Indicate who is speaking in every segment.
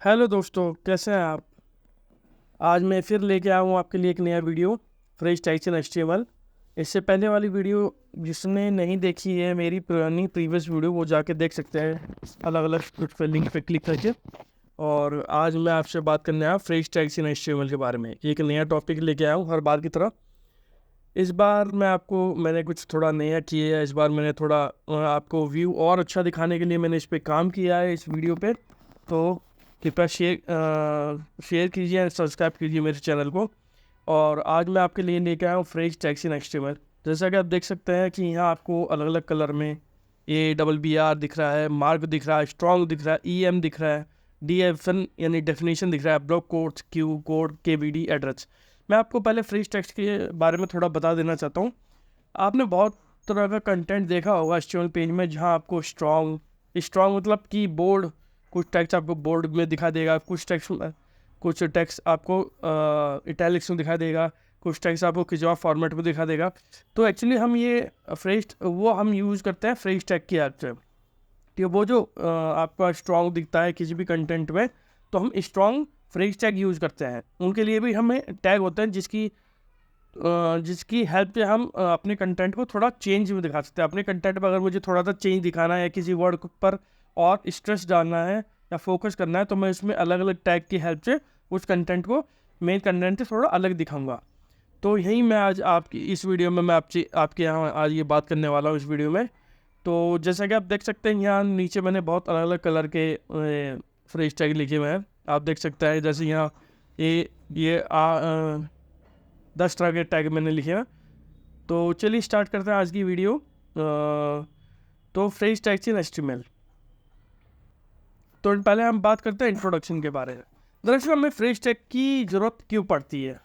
Speaker 1: Hello दोस्तों, कैसे हैं आप। आज मैं फिर लेके आया हूँ आपके लिए एक नया video fresh text in HTML. इससे पहले वाली वीडियो जिसने नहीं देखी है, मेरी पुरानी प्रीवियस वीडियो, वो जाके देख सकते हैं अलग अलग उस पे लिंक पे क्लिक करके। और आज मैं आपसे बात करने आया फ्रेश टेक्स्ट इन एचटीएमएल के बारे में। एक नया टॉपिक लेके आया हूँ हर बार की तरह। इस बार मैंने कुछ थोड़ा नया किया है। इस बार मैंने थोड़ा आपको व्यू और अच्छा दिखाने के लिए मैंने इस पर काम किया है इस वीडियो पे। तो कृपया शेयर कीजिए और सब्सक्राइब कीजिए मेरे चैनल को। और आज मैं आपके लिए लेके आया हूँ फ्रेश टेक्स्ट इन एचटीएमएल। जैसा कि आप देख सकते हैं कि यहाँ आपको अलग अलग कलर में AWBR दिख रहा है, मार्क दिख रहा है, स्ट्रॉन्ग दिख रहा है, EM दिख रहा है, DFN यानी डेफिनेशन दिख रहा है, block codes, Q code, KBD address. मैं आपको पहले फ्रेश टेक्स्ट के बारे में थोड़ा बता देना चाहता हूँ। आपने बहुत तरह का कंटेंट देखा होगा HTML पेज में, जहाँ आपको स्ट्रॉन्ग मतलब कि बोर्ड, कुछ टेक्स्ट आपको बोर्ड में दिखा देगा, कुछ टेक्स्ट आपको इटैलिक्स में दिखा देगा, कुछ टेक्स्ट आपको किसी और फॉर्मेट में दिखा देगा। तो एक्चुअली हम ये हम यूज़ करते हैं फ्रेश टैग की हेल्प से। कि वो जो आपका स्ट्रॉन्ग दिखता है किसी भी कंटेंट में, तो हम स्ट्रॉन्ग फ्रेश टैग यूज़ करते हैं। उनके लिए भी हमें टैग होते हैं जिसकी हेल्प से हम अपने कंटेंट को थोड़ा चेंज में दिखा सकते हैं। अपने कंटेंट पर अगर मुझे थोड़ा सा चेंज दिखाना है या किसी वर्ड पर और स्ट्रेस डालना है या फोकस करना है, तो मैं इसमें अलग अलग टैग की हेल्प से उस कंटेंट को मेन कंटेंट से थोड़ा अलग दिखाऊंगा। तो यही मैं आज आपकी इस वीडियो में मैं आपके यहाँ आज ये बात करने वाला हूँ इस वीडियो में। तो जैसा कि आप देख सकते हैं, यहाँ नीचे मैंने बहुत अलग अलग कलर के फ्रेश टैग लिखे हुए हैं। आप देख सकते हैं जैसे यहाँ ये 10 तरह के टैग मैंने लिखे हैं। तो चलिए स्टार्ट करते हैं आज की वीडियो। तो फ्रेश टैग्स इन एचटीएमएल। तो पहले हम बात करते हैं इंट्रोडक्शन के बारे में। दरअसल हमें फ्रेश टैग की ज़रूरत क्यों पड़ती है।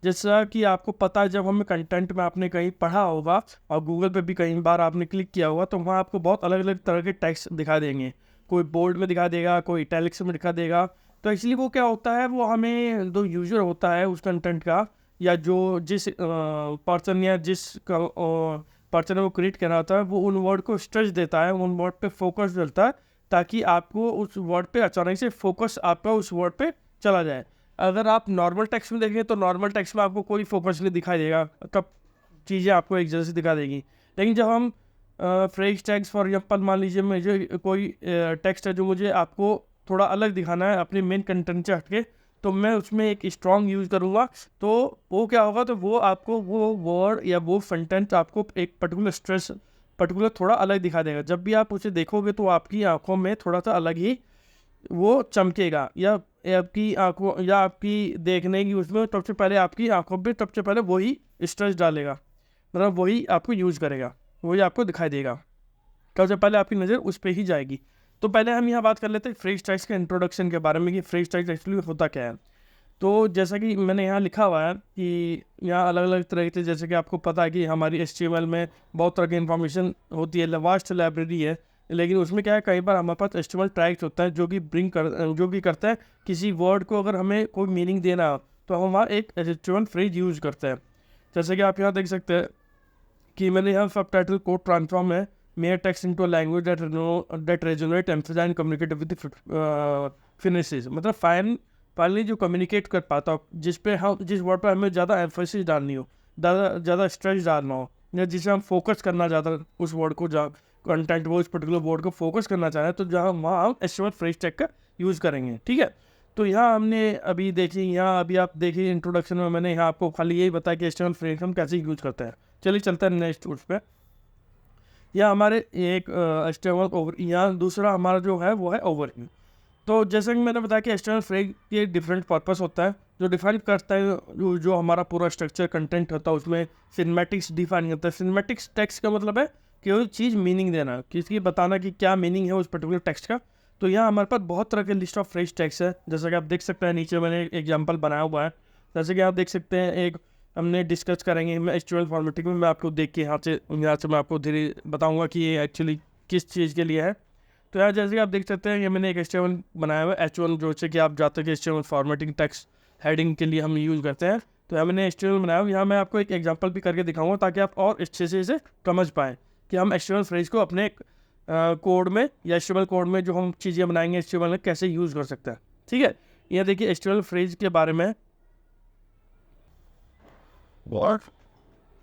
Speaker 1: जैसा कि आपको पता है, जब हमें कंटेंट में आपने कहीं पढ़ा होगा और गूगल पे भी कई बार आपने क्लिक किया होगा, तो वहाँ आपको बहुत अलग अलग तरह के टेक्स्ट दिखा देंगे। कोई बोल्ड में दिखा देगा, कोई इटैलिक्स में दिखा देगा। तो एक्चुअली वो क्या होता है, वो हमें जो यूज़र होता है उस कंटेंट का, या जो जिस पर्सन या जिस पर्सन वो क्रिएट कर रहा होता है, वो उन वर्ड को स्ट्रेस देता है, उन वर्ड पे फोकस डालता है, ताकि आपको उस वर्ड पे अचानक से फोकस आपका उस वर्ड पे चला जाए। अगर आप नॉर्मल टेक्स्ट में देखें तो नॉर्मल टेक्स्ट में आपको कोई फोकस नहीं दिखाई देगा, तब चीज़ें आपको एक जैसे दिखा देगी। लेकिन जब हम फ्रेश टैग्स, फॉर एग्जांपल मान लीजिए मुझे कोई टेक्स्ट है जो मुझे आपको थोड़ा अलग दिखाना है अपने मेन कंटेंट से हटके, तो मैं उसमें एक स्ट्रॉन्ग यूज़ करूँगा। तो वो क्या होगा, तो वो आपको वो वर्ड या वो कंटेंट आपको एक पर्टिकुलर थोड़ा अलग दिखा देगा। जब भी आप उसे देखोगे तो आपकी आंखों में थोड़ा सा अलग ही वो चमकेगा, या आपकी आंखों या आपकी देखने की उसमें सबसे पहले आपकी आंखों पे सबसे पहले वही स्ट्रेस डालेगा, मतलब वही आपको यूज़ करेगा, वही आपको दिखाई देगा। सबसे पहले आपकी नज़र उस पर ही जाएगी। तो पहले हम यहाँ बात कर लेते हैं फ्रेश टैग्स के इंट्रोडक्शन के बारे में कि फ्रेश टैग्स एक्चुअली होता क्या है। तो जैसा कि मैंने यहाँ लिखा हुआ है कि यहाँ अलग अलग तरह के, जैसे कि आपको पता है कि हमारी HTML में बहुत तरह की इन्फॉर्मेशन होती है, वास्ट लाइब्रेरी है। लेकिन उसमें क्या है, कई बार हमारे पास HTML टैग्स होता है जो कि करता है किसी वर्ड को अगर हमें कोई मीनिंग देना हो, तो हम वहाँ एक HTML फ्रेज यूज़ करते हैं। जैसे कि आप यहाँ देख सकते हैं कि मैंने यहाँ सब टाइटल कोड ट्रांसफॉर्म है, mere text into language that resonate emphasise and communicate with finesse. मतलब फाइनली जो कम्युनिकेट कर पाता हो, जिस वर्ड पर हमें ज़्यादा एम्फोसिस डालनी हो, ज़्यादा स्ट्रेस डालना हो, या जिसे हम फोकस करना ज़्यादा उस वर्ड को, जहाँ कंटेंट वो उस पर्टिकुलर वर्ड को फोकस करना चाह रहे हैं, तो जहाँ वहाँ हम HTML फ्रेश टैग का यूज़ करेंगे। ठीक है। तो यहाँ हमने अभी आप देखिए इंट्रोडक्शन में मैंने यहाँ आपको खाली यही बताया कि HTML फ्रेज हम कैसे यूज़ करते हैं। चलिए चलते हैं नेक्स्ट उस पर। यह हमारे एक HTML ओवर, यहाँ दूसरा हमारा जो है वो है ओवरव्यू। तो जैसे कि मैंने बताया कि HTML फ्रेज के डिफरेंट पर्पस होता है, जो डिफाइन करता है जो हमारा पूरा स्ट्रक्चर कंटेंट होता है, उसमें सिनेमैटिक्स डिफाइन करता है। सिनेमैटिक्स टेक्स्ट का मतलब है कि वो चीज़ मीनिंग देना, किसी बताना कि क्या मीनिंग है उस पर्टिकुलर टेक्स्ट का। तो यहाँ हमारे पास बहुत तरह के लिस्ट ऑफ फ्रेज टेक्स्ट है। जैसा कि आप देख सकते हैं, नीचे मैंने एक एग्जाम्पल बनाया हुआ है। जैसे कि आप देख सकते हैं, एक हमने डिस्कस करेंगे मैं HTML फॉर्मेटिंग में, मैं आपको देख के यहाँ से मैं आपको धीरे बताऊँगा कि ये एक्चुअली किस चीज़ के लिए है। तो यार जैसे कि आप देख सकते हैं, ये मैंने एक HTML बनाया हुआ है H1, जो से कि आप जाते हैं कि HTML फॉर्मेटिंग टेक्स्ट हेडिंग के लिए हम यूज़ करते हैं। तो यहाँ मैंने HTML बनाया हुआ, यहाँ मैं आपको एक एग्जांपल भी करके दिखाऊंगा ताकि आप और अच्छे से इसे समझ पाएँ कि हम HTML फ्रेज को अपने कोड में या HTML कोड में जो हम चीज़ें बनाएंगे HTML में कैसे यूज़ कर सकते हैं। ठीक है। यहाँ देखिए HTML फ्रेज के बारे में,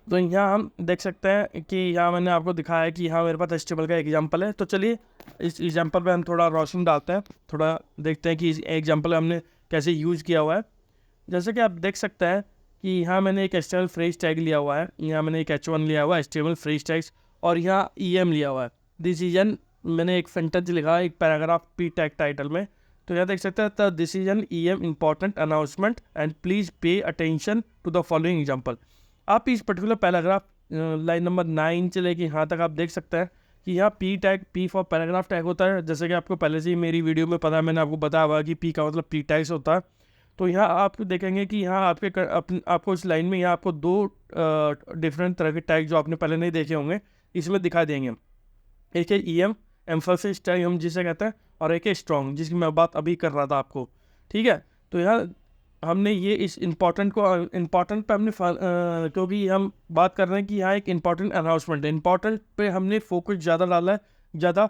Speaker 1: तो यहाँ हम देख सकते हैं कि यहाँ मैंने आपको दिखाया है कि यहाँ मेरे पास HTML का एग्जाम्पल है। तो चलिए इस एग्जाम्पल पे हम थोड़ा रोशनी डालते हैं, थोड़ा देखते हैं कि इस एग्जाम्पल हमने कैसे यूज़ किया हुआ है। जैसे कि आप देख सकते हैं कि यहाँ मैंने एक HTML फ्रेज टैग लिया हुआ है, यहाँ मैंने एक H1 लिया हुआ है HTML फ्रेज टैग्स, और यहाँ EM लिया हुआ है। डिसीजन मैंने एक सेंटेंस लिखा है, एक पैराग्राफ P टैग टाइटल में। तो यहाँ देख सकते हैं the decision EM important announcement and please pay attention to the following example. आप इस पर्टिकुलर पैराग्राफ लाइन नंबर 9 से लेके यहाँ तक आप देख सकते हैं कि यहाँ P tag, P for paragraph tag होता है। जैसे कि आपको पहले से ही मेरी वीडियो में पता है, मैंने आपको बताया हुआ कि P का मतलब P टैग्स होता है। तो यहाँ आप देखेंगे कि यहाँ आपको इस लाइन में यहाँ आपको दो डिफरेंट तरह के टैग जो आपने पहले नहीं देखे होंगे इसमें दिखा देंगे। एक है EM एम्फोसिस टैग हम जिसे कहते हैं, और एक है स्ट्रॉन्ग जिसकी मैं बात अभी कर रहा था आपको, ठीक है। तो यहाँ हमने ये इस इम्पॉर्टेंट पे हमने क्योंकि हम बात कर रहे हैं कि यहाँ एक इम्पॉर्टेंट अनाउंसमेंट है, इम्पॉर्टेंट पे हमने फोकस ज़्यादा डाला है, ज़्यादा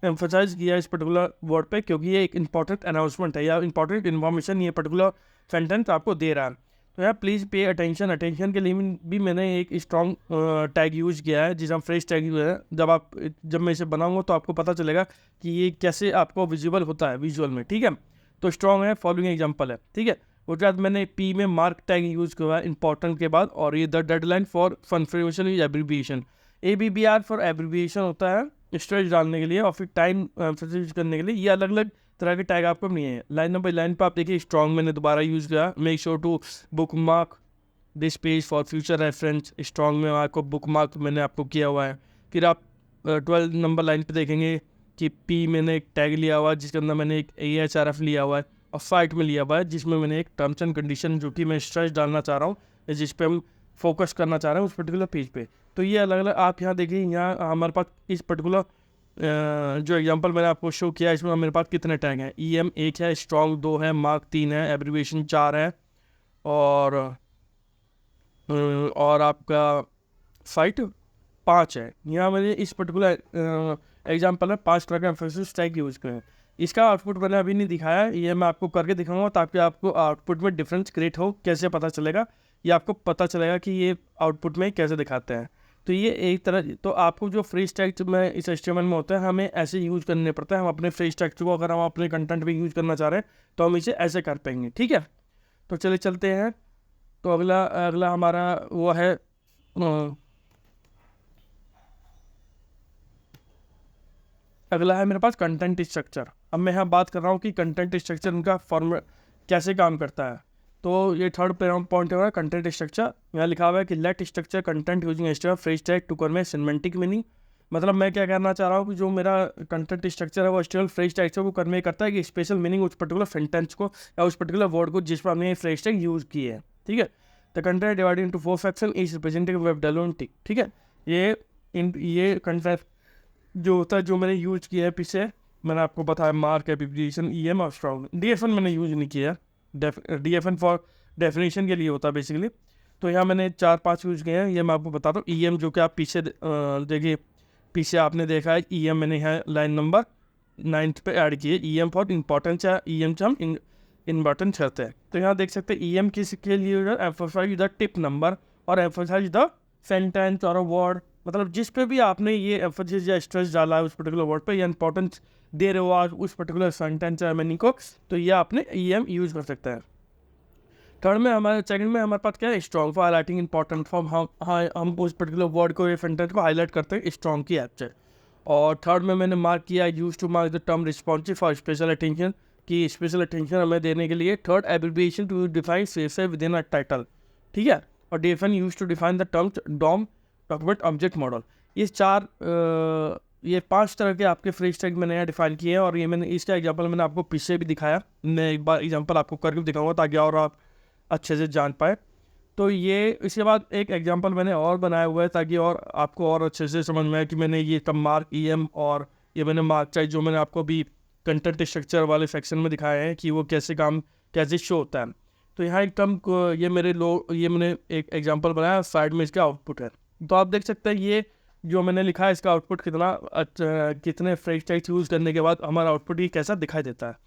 Speaker 1: एम्फोसाइज किया इस पर्टिकुलर वर्ड पे, क्योंकि ये एक इम्पॉर्टेंट अनाउंसमेंट है या इम्पॉर्टेंट इन्फॉर्मेशन ये पर्टिकुलर सेंटेंस आपको दे रहा है। तो यहाँ प्लीज़ पे अटेंशन के लिए भी मैंने एक स्ट्रॉन्ग टैग यूज़ किया है, जिसे हम फ्रेश टैग यूज है। जब मैं इसे बनाऊंगा तो आपको पता चलेगा कि ये कैसे आपको विजिबल होता है विजुअल में, ठीक है। तो स्ट्रॉन्ग है, फॉलोइंग एग्जाम्पल है, ठीक है। उसके बाद मैंने P में मार्क टैग यूज़ किया है इंपॉर्टेंट के बाद, और ये the deadline for conformation is abbreviation. ABBR for abbreviation होता है स्ट्रेच डालने के लिए, और फिर टाइम करने के लिए। ये अलग अलग तरह के टैग आपको नहीं है। लाइन नंबर 9 पर आप देखिए स्ट्रॉन्ग मैंने दोबारा यूज़ किया, make sure to bookmark this page for future reference. Strong में आपको बुक मार्क मैंने आपको किया हुआ है। फिर आप 12 नंबर लाइन पे देखेंगे कि P मैंने एक टैग लिया हुआ है जिसके अंदर मैंने एक AHRF लिया हुआ है, और फाइट में लिया हुआ है जिसमें मैंने एक टर्म्स एंड कंडीशन जो कि मैं स्ट्रेच डालना चाह रहा हूँ, जिस पे हम फोकस करना चाह रहे हैं उस पर्टिकुलर पेज पे। तो ये अलग अलग आप यहाँ देखिए, यहाँ हमारे पास इस पर्टिकुलर जो एग्जांपल मैंने आपको शो किया इसमें मेरे पास कितने टैग हैं। EM 1 है, स्ट्रॉन्ग 2 है, मार्क 3 है, एब्रीविएशन 4 है, और आपका फाइट 5 है। यहाँ मैंने इस पर्टिकुलर एग्जाम्पल में 5 तरह का एम्फेसिस टैग यूज़ किए हैं। इसका आउटपुट मैंने अभी नहीं दिखाया, ये मैं आपको करके दिखाऊंगा ताकि आपको आउटपुट में डिफरेंस क्रिएट हो। कैसे पता चलेगा, ये आपको पता चलेगा कि ये आउटपुट में कैसे दिखाते हैं। तो ये एक तरह, तो आपको जो फ्रेज टैग में इस HTML में होता है हमें ऐसे यूज़ करने पड़ता है। हम अपने फ्रेज टैग को अगर हम अपने कंटेंट में यूज़ करना चाह रहे हैं तो हम इसे ऐसे कर पाएंगे, ठीक है। तो चलिए चलते हैं। तो अगला हमारा वो है अगला है मेरे पास कंटेंट स्ट्रक्चर। अब मैं यहाँ बात कर रहा हूँ कि कंटेंट स्ट्रक्चर उनका फॉर्मेट कैसे काम करता है। तो ये थर्ड पॉइंट है कंटेंट स्ट्रक्चर। यहाँ लिखा हुआ है कि let structure content using HTML phrase tag to convey semantic meaning. मतलब मैं क्या कहना चाह रहा हूँ कि जो मेरा कंटेंट स्ट्रक्चर है वो HTML फ्रेज टैग से वो कन्वे करता है कि स्पेशल मीनिंग उस पर्टिकुलर सेंटेंस को या उस पर्टिकुलर वर्ड को जिस पर हमने ये फ्रेज टैग यूज़ किए है, ठीक है। The content divided into 4 section is represented web development, ठीक है। ये कंटेंट जो होता है जो मैंने यूज किया है पीछे मैंने आपको बताया, मार्क, एब्रीविएशन, EM और स्ट्रॉन्ग। DFN मैंने यूज नहीं किया, DFN फॉर डेफिनेशन के लिए होता है बेसिकली। तो यहाँ मैंने 4-5 यूज किए हैं, ये मैं आपको बताता हूँ। EM जो कि आप पीछे देखिए, पीछे आपने देखा है EM मैंने यहाँ लाइन नंबर 9 पे ऐड किए। EM फॉर इम्पोर्टेंस है, EM से हम इम्पोर्टेंस करते हैं। तो यहाँ देख सकते हैं EM किसके लिए एम्फोसाइज द टिप नंबर और एम्फोसाइज द सेंटेंस और वर्ड। मतलब जिस पे भी आपने ये एम्फोसिस या स्ट्रेस डाला है उस पर्टिकुलर वर्ड पे या इंपॉर्टेंस दे रहे हो आप उस पर्टिकुलर सेंटेंस या मीनिंग को, तो ये आपने EM यूज़ कर सकते हैं। सेकंड में हमारे पास क्या है, strong for highlighting important form. हम उस पर्टिकुलर वर्ड को या सेंटेंस को हाईलाइट करते हैं स्ट्रॉन्ग की ऐप से। और थर्ड में मैंने मार्क किया use to mark the term responsive for special attention, की स्पेशल अटेंशन हमें देने के लिए। थर्ड एब्रीविएशन टू डिफाइन से विद इन अ टाइटल, ठीक है। और DFN use to define the terms DOM document object model. ये 5 तरह के आपके फ्रेज टैग मैंने यहाँ डिफाइन किए हैं, और ये मैंने इसका एग्जांपल मैंने आपको पीछे भी दिखाया। मैं एक बार एग्जांपल आपको करके दिखाऊंगा ताकि और आप अच्छे से जान पाए। तो ये इसके बाद एक एग्जांपल मैंने और बनाया हुआ है ताकि और आपको और अच्छे से समझ में आए कि मैंने ये टर्म मार्क, EM और ये मैंने मार्क टाइप जो मैंने आपको अभी कंटेंट स्ट्रक्चर वाले सेक्शन में दिखाए हैं कि वो कैसे शो होता है। तो यहाँ एक टर्म को ये मैंने एक एग्जांपल बनाया, साइड में इसका आउटपुट है। तो आप देख सकते हैं ये जो मैंने लिखा है इसका आउटपुट कितने फ्रेश टेक्स्ट यूज़ करने के बाद हमारा आउटपुट ये कैसा दिखाई देता है।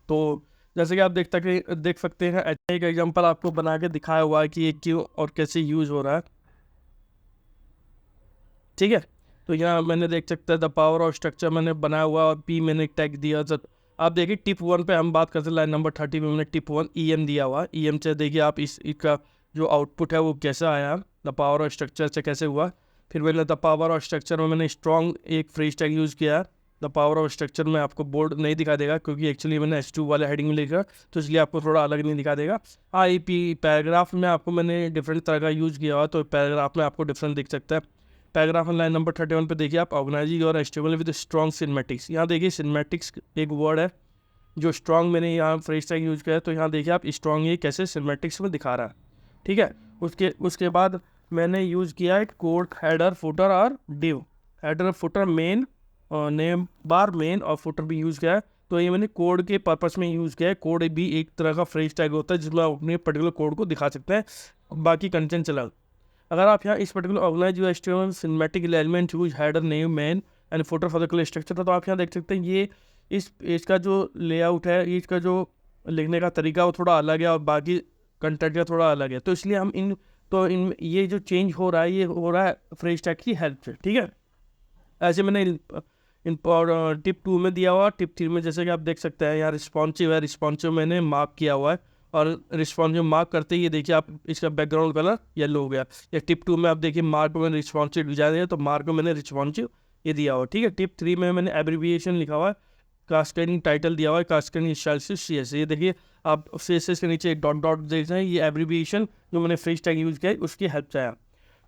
Speaker 1: तो जैसे कि आप देख सकते हैं, ऐसा एक एग्जांपल आपको बना के दिखाया हुआ है कि ये क्यों और कैसे यूज़ हो रहा है। ठीक है, तो यहाँ मैंने देख सकते हैं द पावर ऑफ स्ट्रक्चर मैंने बनाया हुआ और पी मैंने टैग दिया। जब आप देखिए टिप 1 पे हम बात करते हैं, लाइन नंबर 30 में मैंने टिप 1 EM दिया हुआ। EM से देखिए आप इसका जो आउटपुट है वो कैसा आया, द पावर ऑफ स्ट्रक्चर से कैसे हुआ। फिर मैंने द पावर ऑफ स्ट्रक्चर में मैंने स्ट्रॉन्ग एक फ्रेज टैग यूज़ किया है। द पावर ऑफ स्ट्रक्चर में आपको बोर्ड नहीं दिखा देगा क्योंकि एक्चुअली मैंने S2 वाले हेडिंग में लिखा, तो इसलिए आपको थोड़ा अलग नहीं दिखा देगा। IP पैराग्राफ में आपको मैंने डिफरेंट तरह का यूज़ किया हुआ, तो पैराग्राफ में आपको डिफरेंट दिख सकता है। पैराग्राफ में लाइन नंबर 31 पे देखिए आप, ऑर्गेनाइजिंग और एस्टेबल विद स्ट्रॉन्ग सिनेमैटिक्स। यहाँ देखिए सिनेमैटिक्स एक वर्ड है जो स्ट्रॉन्ग मैंने यहाँ फ्रेज टैग यूज़ किया है, तो यहाँ देखिए आप स्ट्रॉन्ग ये कैसे सिनेमैटिक्स में दिखा रहा है। ठीक है, उसके बाद मैंने यूज़ किया है कोड हेडर फुटर और डिव। हेडर फुटर मेन और नेम बार मेन और फुटर भी यूज़ किया है, तो ये मैंने कोड के पर्पस में यूज़ किया है। कोड भी एक तरह का फ्रेज टैग होता है जिसमें आप अपने पर्टिकुलर कोड को दिखा सकते हैं, बाकी कंटेंट चला। अगर आप यहाँ इस particular organise you HTML cinematic element use header name main and footer for the clear structure, तो आप यहाँ देख सकते हैं ये इसका जो लेआउट है, इसका जो लिखने का तरीका वो थोड़ा अलग है और बाकी कंटेंट का थोड़ा अलग है। तो इसलिए हम इन ये जो चेंज हो रहा है ये हो रहा है फ्रेज टैग की हेल्प से। ठीक है, ऐसे मैंने इन टिप 2 में दिया हुआ। टिप 3 में जैसे कि आप देख सकते हैं यहाँ रिस्पॉन्सिव है, रिस्पॉन्सिव मैंने मार्क किया हुआ है और रिस्पॉन्सिव मार्क करते ही ये देखिए आप इसका बैकग्राउंड कलर येलो हो गया। या टिप 2 में आप देखिए मार्क में रिस्पॉन्सिव डिजाइन है, तो मार्क में मैंने रिस्पॉन्सिव ये दिया हुआ। ठीक है, टिप 3 में मैंने एब्रीविएशन लिखा हुआ है, कास्केडिंग टाइटल दिया हुआ है, कास्केडिंग स्टाइल से CSS। ये देखिए आप CSS के नीचे एक डॉट डॉट देख रहे हैं, ये एब्रीविएशन जो मैंने फ्रेज टैग यूज़ किया है उसकी हेल्प से आया।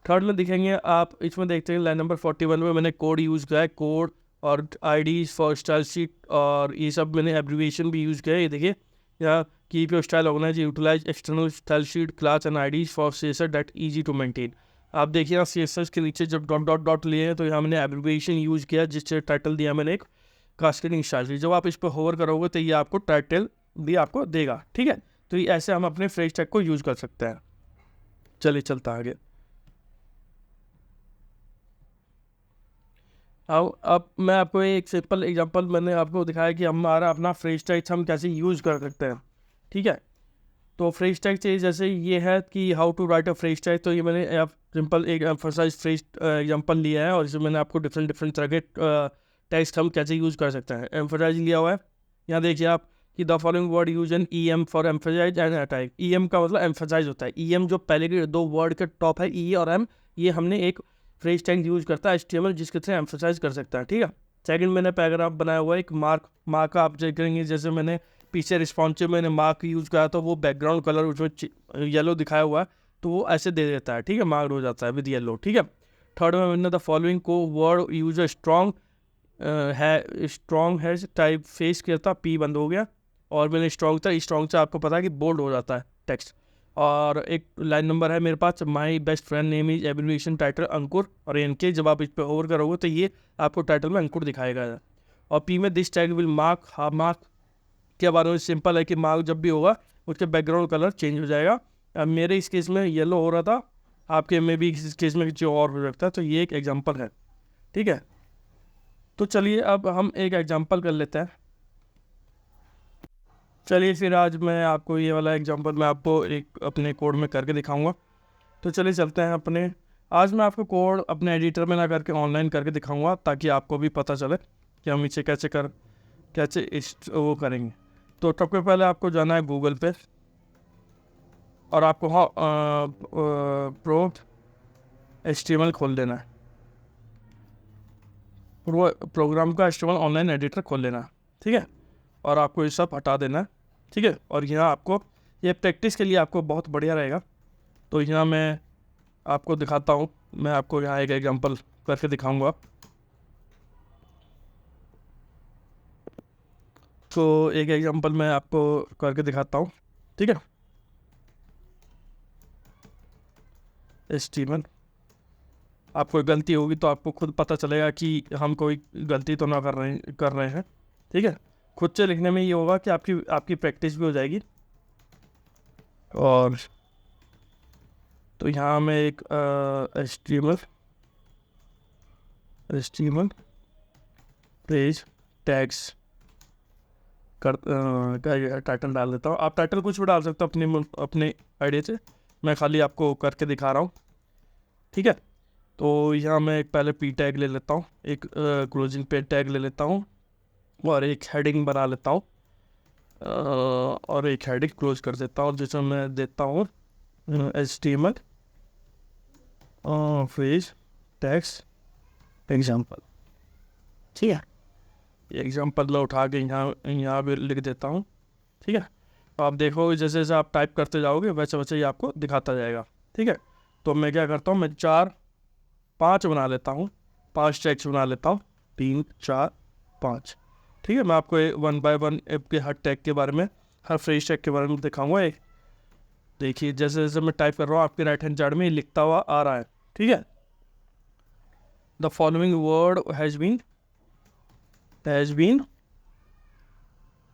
Speaker 1: थर्ड में दिखेंगे आप, इसमें देखते हैं लाइन नंबर 41 में मैंने कोड यूज़ किया है, कोड और IDs फॉर स्टाइल शीट और ये सब मैंने एब्रीविएशन भी यूज़ किया है। ये देखिए यहाँ keep your style organise utilise external style sheet class and IDs for CSS that easy to maintain. आप देखिए यहाँ CSS के नीचे जब डॉट डॉट डॉट लिए हैं तो यहाँ मैंने एब्रीविएशन यूज़ किया जिससे टाइटल दिया मैंने एक कास्केडिंग स्टाइल शीट। जब आप इस पर होवर करोगे तो ये आपको टाइटल भी आपको देगा। ठीक है, तो ये ऐसे हम अपने फ्रेज टैग को यूज़ कर सकते हैं। चलिए चलता आगे। अब मैं आपको एक सिंपल एग्जांपल मैंने आपको दिखाया कि हमारा अपना फ्रेज टैग हम कैसे यूज़ कर सकते हैं। ठीक है, तो फ्रेज टैग चाहिए जैसे ये है कि how to write a phrase tag, तो ये मैंने सिंपल एक एम्फसाइज फ्रेज एग्जांपल लिया है और इसमें मैंने आपको डिफरेंट तरह के टेक्स्ट हम कैसे यूज़ कर सकते हैं। एम्फसाइज लिया हुआ है, यहाँ देखिए आप कि the following word use an EM for emphasise and attack. EM का मतलब एम्फसाइज होता है। EM जो पहले के दो वर्ड के टॉप है E और M, ये हमने एक फ्रेज टैग यूज़ करता है HTML जिसके थ्रू एम्फसाइज कर सकता है। ठीक है, सेकंड मैंने पैराग्राफ बनाया हुआ है, एक मार्क का आप चेक करेंगे, जैसे मैंने पीछे रिस्पॉन्सिव मैंने मार्क यूज़ करा तो वो बैकग्राउंड कलर उसमें येलो दिखाया हुआ है तो वो ऐसे दे देता है। ठीक है, मार्क हो जाता है विद येलो। ठीक है, थर्ड में मैंने द फॉलोइंग को वर्ड यूज स्ट्रॉन्ग है टाइप फेस किया था, P बंद हो गया और मैंने स्ट्रॉन्ग से आपको पता है कि बोल्ड हो जाता है टेक्स्ट। और एक लाइन नंबर है मेरे पास, my best friend name is abbreviation title Ankur और इनके जब आप इस पर ओवर करोगे तो ये आपको टाइटल में अंकुर दिखाएगा। और P में दिस टैग विल मार्क के बारे में सिंपल है कि मार्क जब भी होगा उसके बैकग्राउंड कलर चेंज हो जाएगा। अब मेरे इस केस में येलो हो रहा था, आपके में भी इस केस में कुछ और हो सकता है, तो ये एक एग्जांपल है। ठीक है, तो चलिए अब हम एक एग्जांपल कर लेते हैं। चलिए फिर आज मैं आपको ये वाला एग्जांपल मैं आपको एक अपने कोड में करके दिखाऊंगा। तो चलिए चलते हैं अपने, आज मैं आपको कोड अपने एडिटर में ना करके ऑनलाइन करके दिखाऊंगा ताकि आपको भी पता चले कि हम इसे कैसे वो करेंगे। तो सबसे पहले आपको जाना है गूगल पे और आपको प्रो HTML खोल देना है, वो प्रोग्राम का HTML ऑनलाइन एडिटर खोल लेना है। ठीक है, और आपको ये सब हटा देना है। ठीक है, और यहाँ आपको ये प्रैक्टिस के लिए आपको बहुत बढ़िया रहेगा। तो यहाँ मैं आपको दिखाता हूँ, मैं आपको यहाँ एक एग्जांपल करके दिखाऊंगा। तो एक एग्जांपल मैं आपको करके दिखाता हूँ। ठीक है, HTML आप कोई गलती होगी तो आपको खुद पता चलेगा कि हम कोई गलती तो ना कर रहे हैं। ठीक है, खुद से लिखने में ये होगा कि आपकी प्रैक्टिस भी हो जाएगी। और तो यहाँ मैं एक HTML HTML पेज टैग्स कर क्या टाइटल डाल देता हूँ। आप टाइटल कुछ भी डाल सकते हो अपने आइडिया से, मैं खाली आपको करके दिखा रहा हूँ, ठीक है। तो यहाँ मैं एक पहले पी टैग ले लेता हूँ, एक क्लोजिंग पे टैग ले लेता हूँ, और एक हेडिंग बना लेता हूँ, और एक हेडिंग क्लोज कर देता हूँ, जिसमें मैं देता हूँ HTML पेज टैग्स एग्जाम्पल, ठीक है। एग्जाम्पल उठा के यहाँ भी लिख देता हूँ, ठीक है। तो आप देखोगे जैसे जैसे आप टाइप करते जाओगे वैसे वैसे ही आपको दिखाता जाएगा, ठीक है। तो मैं क्या करता हूँ, मैं 4-5 बना लेता हूँ, 5 टैग्स बना लेता हूँ, 3 4 5, ठीक है। मैं आपको 1 बाय 1 ऐप के हर टैग के बारे में, हर फ्रेज टैग के बारे में दिखाऊंगा। एक देखिए जैसे जैसे मैं टाइप कर रहा हूँ आपके राइट हैंड साइड में लिखता हुआ आ रहा है, ठीक है। The following word has been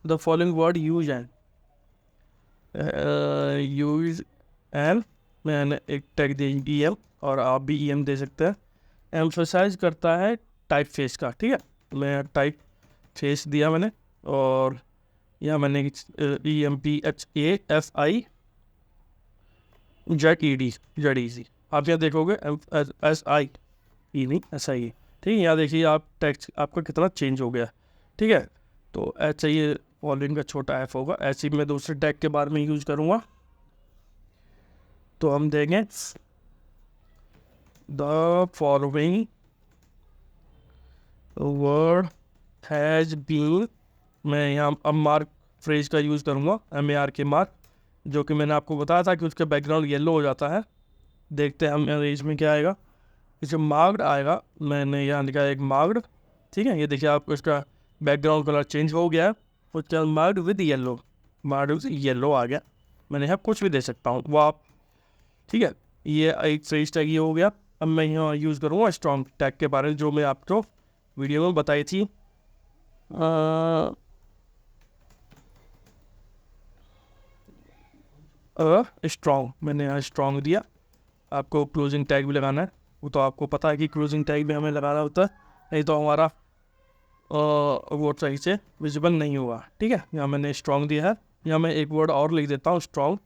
Speaker 1: the following word use and मैंने एक टैग दे एम, और आप भी EM दे सकते हैं। एम्फोसाइज करता है टाइप फेस का, ठीक है। मैं टाइप फेस दिया मैंने, और यहाँ मैंने EMPHAFIZED आप यहाँ देखोगे SI ई नहीं SI, ठीक है। यहाँ देखिए आप टेक्स्ट आपका कितना चेंज हो गया, ठीक है। तो ऐसा ही फॉलोइंग का छोटा F होगा, ऐसे ही मैं दूसरे टैग के बारे में यूज करूँगा। तो हम देंगे the following word has been, मैं यहाँ अब मार्क फ्रेज का यूज़ करूँगा, MARK मार्क, जो कि मैंने आपको बताया था कि उसका बैकग्राउंड येलो हो जाता है। देखते हैं हम रेंज में क्या आएगा, इसे मार्क्ड आएगा, मैंने यहाँ लिखा है एक मार्क्ड, ठीक है। ये देखिए आप इसका बैकग्राउंड कलर चेंज हो गया है, उसका marked with yellow, marked with yellow आ गया। मैंने यहाँ कुछ भी दे सकता हूँ वो आप, ठीक है। ये एक फ्रेज टैग ये हो गया। अब मैं यहाँ यूज़ करूँगा स्ट्रॉन्ग टैग के बारे में, जो मैं आपको वीडियो में बताई थी। स्ट्रॉन्ग, मैंने यहाँ स्ट्रॉन्ग दिया। आपको क्लोजिंग टैग भी लगाना है, वो तो आपको पता है कि क्लोजिंग टैग भी हमें लगाना होता है, नहीं तो हमारा वो सही से विजिबल नहीं हुआ, ठीक है। यहाँ मैंने स्ट्रॉन्ग दिया है। यहाँ मैं एक वर्ड और लिख देता हूँ स्ट्रॉन्ग,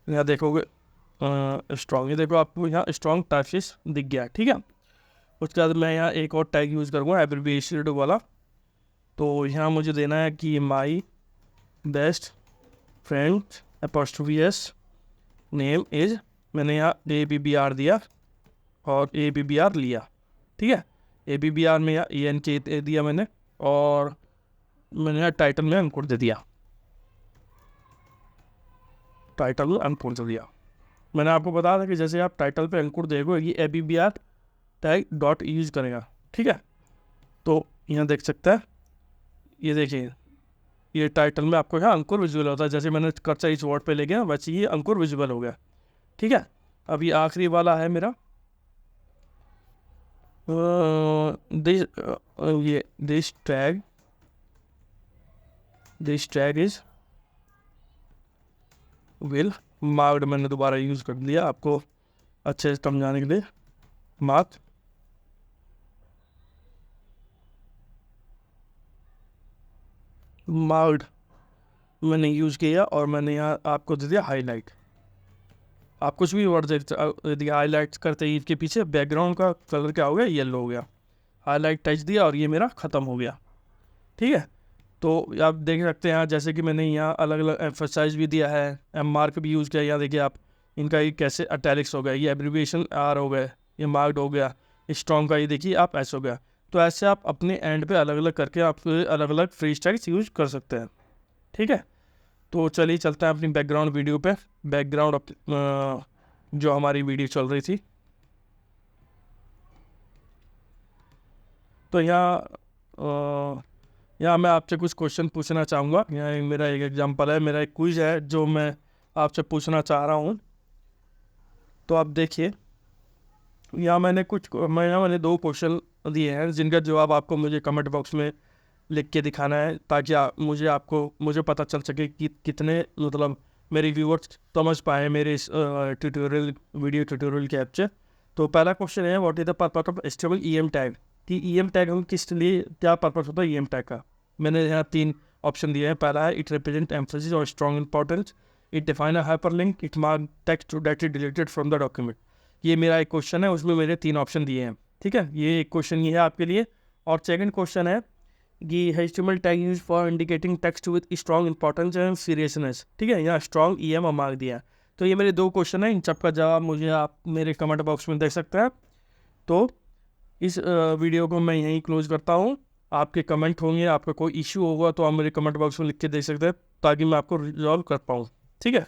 Speaker 1: यहाँ देखोगे स्ट्रॉन्ग, ये देखो आपको यहाँ स्ट्रॉन्ग टाइपफिश दिख गया, ठीक है। उसके बाद मैं यहाँ एक और टैग यूज़ करूँगा एब्रिविएशन वाला। तो यहाँ मुझे देना है कि माई best friend apostrophe name is, मैंने यहाँ ABBR दिया और ABBR लिया, ठीक है। ABBR में यहाँ ENK दिया मैंने, और मैंने यहाँ टाइटल में अंकुर दे दिया, टाइटल में अंकुर दे दिया। मैंने आपको बताया था कि जैसे आप टाइटल पे अंकुर देखो ये ABBR टैग डॉट यूज करेगा, ठीक है। तो यहाँ देख सकते हैं, ये देखिए ये टाइटल में आपको यहाँ अंकुर विजुअल होता है, जैसे मैंने कर्सर इस वर्ड पे ले गया वैसे ये अंकुर विजुअल हो गया, ठीक है। अब ये आखिरी वाला है मेरा this tag is will marked, मैंने दोबारा यूज़ कर दिया आपको अच्छे से समझाने के लिए। मार्क्ड मैंने यूज़ किया, और मैंने यहाँ आपको दे दिया हाईलाइट। आप कुछ भी वर्ड देखते हाईलाइट करते ही इसके पीछे बैकग्राउंड का कलर क्या हो गया, येलो हो गया। हाईलाइट टच दिया और ये मेरा ख़त्म हो गया, ठीक है। तो आप देख सकते हैं यहाँ जैसे कि मैंने यहाँ अलग अलग एम्फसाइज भी दिया है, एम मार्क भी यूज़ किया। यहाँ देखिए आप इनका ये कैसे अटैलिक्स हो गया, ये एब्रीविएशन आर हो गए, ये मार्क्ड हो गया, स्ट्रॉन्ग का ये देखिए आप ऐसे हो गया। तो ऐसे आप अपने एंड पे अलग अलग करके आप अलग अलग फ्रेज टैग्स यूज कर सकते हैं, ठीक है। तो चलिए चलते हैं अपनी बैकग्राउंड वीडियो पे, बैकग्राउंड जो हमारी वीडियो चल रही थी। तो यहाँ मैं आपसे कुछ क्वेश्चन पूछना चाहूँगा। यहाँ मेरा एक एग्जांपल है, मेरा एक क्विज है जो मैं आपसे पूछना चाह रहा हूँ। तो आप देखिए यहाँ मैंने 2 क्वेश्चन दिए हैं जिनका जवाब आपको मुझे कमेंट बॉक्स में लिख के दिखाना है, ताकि मुझे पता चल सके कि कितने मतलब मेरे व्यूअर्स समझ पाए मेरे इस वीडियो ट्यूटोरियल के ऐप से। तो पहला क्वेश्चन है what is the purpose of HTML EM tag, कि ईएम टैग हम किस लिए, क्या पर्पस होता है ईएम टैग का। मैंने यहाँ 3 ऑप्शन दिए हैं। पहला है इट रिप्रेजेंट एम्फेसिस और strong importance, it define a hyperlink, it mark text that is deleted from the document. ये मेरा एक क्वेश्चन है, उसमें मेरे 3 ऑप्शन दिए हैं। ठीक है, ये एक क्वेश्चन ये है आपके लिए। और सेकंड क्वेश्चन है कि HTML tag use for indicating text with strong importance and seriousness. ठीक है, यहाँ स्ट्रॉन्ग ईएम मार्क दिया है। तो ये मेरे 2 क्वेश्चन हैं, इन सब का जवाब मुझे आप मेरे कमेंट बॉक्स में दे सकते हैं। तो इस वीडियो को मैं यहीं क्लोज करता हूँ। आपके कमेंट होंगे, आपका कोई इशू होगा तो आप मेरे कमेंट बॉक्स में लिख के दे सकते हैं, ताकि मैं आपको रिजॉल्व कर पाऊँ। ठीक है।